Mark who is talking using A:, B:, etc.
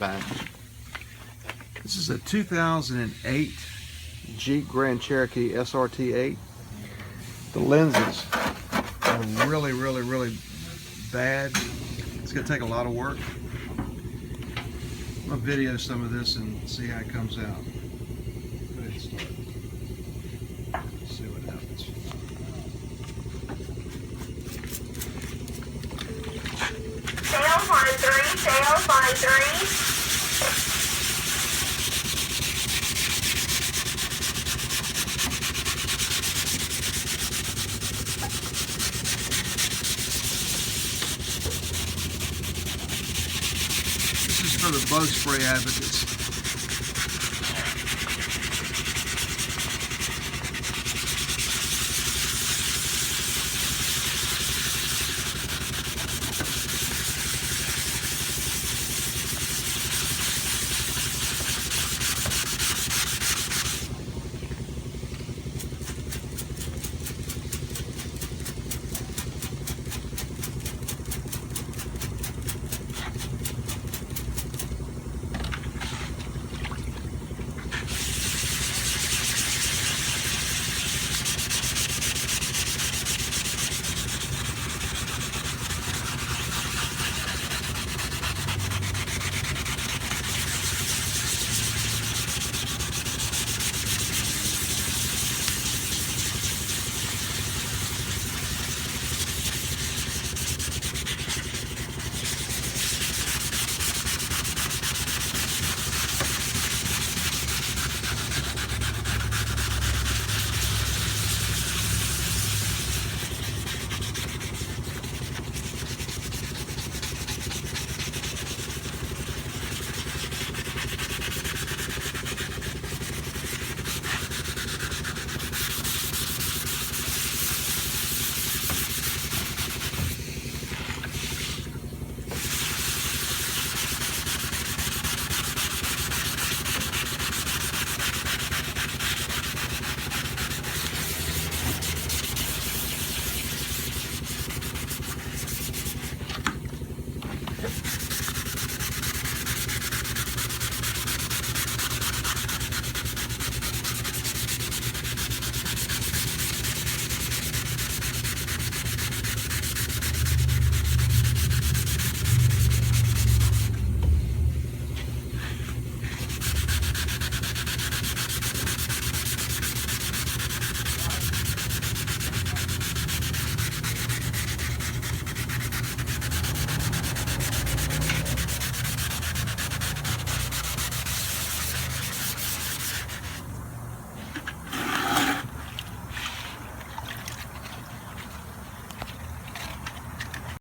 A: back.
B: This is a 2008 Jeep Grand Cherokee SRT8. The lenses are really, really, really bad. It's going to take a lot of work. I'm going to video some of this and see how it comes out. Go ahead and start. Let's see what happens.
C: Sales line 3, sales line 3.
B: This is for the bug spray advocates.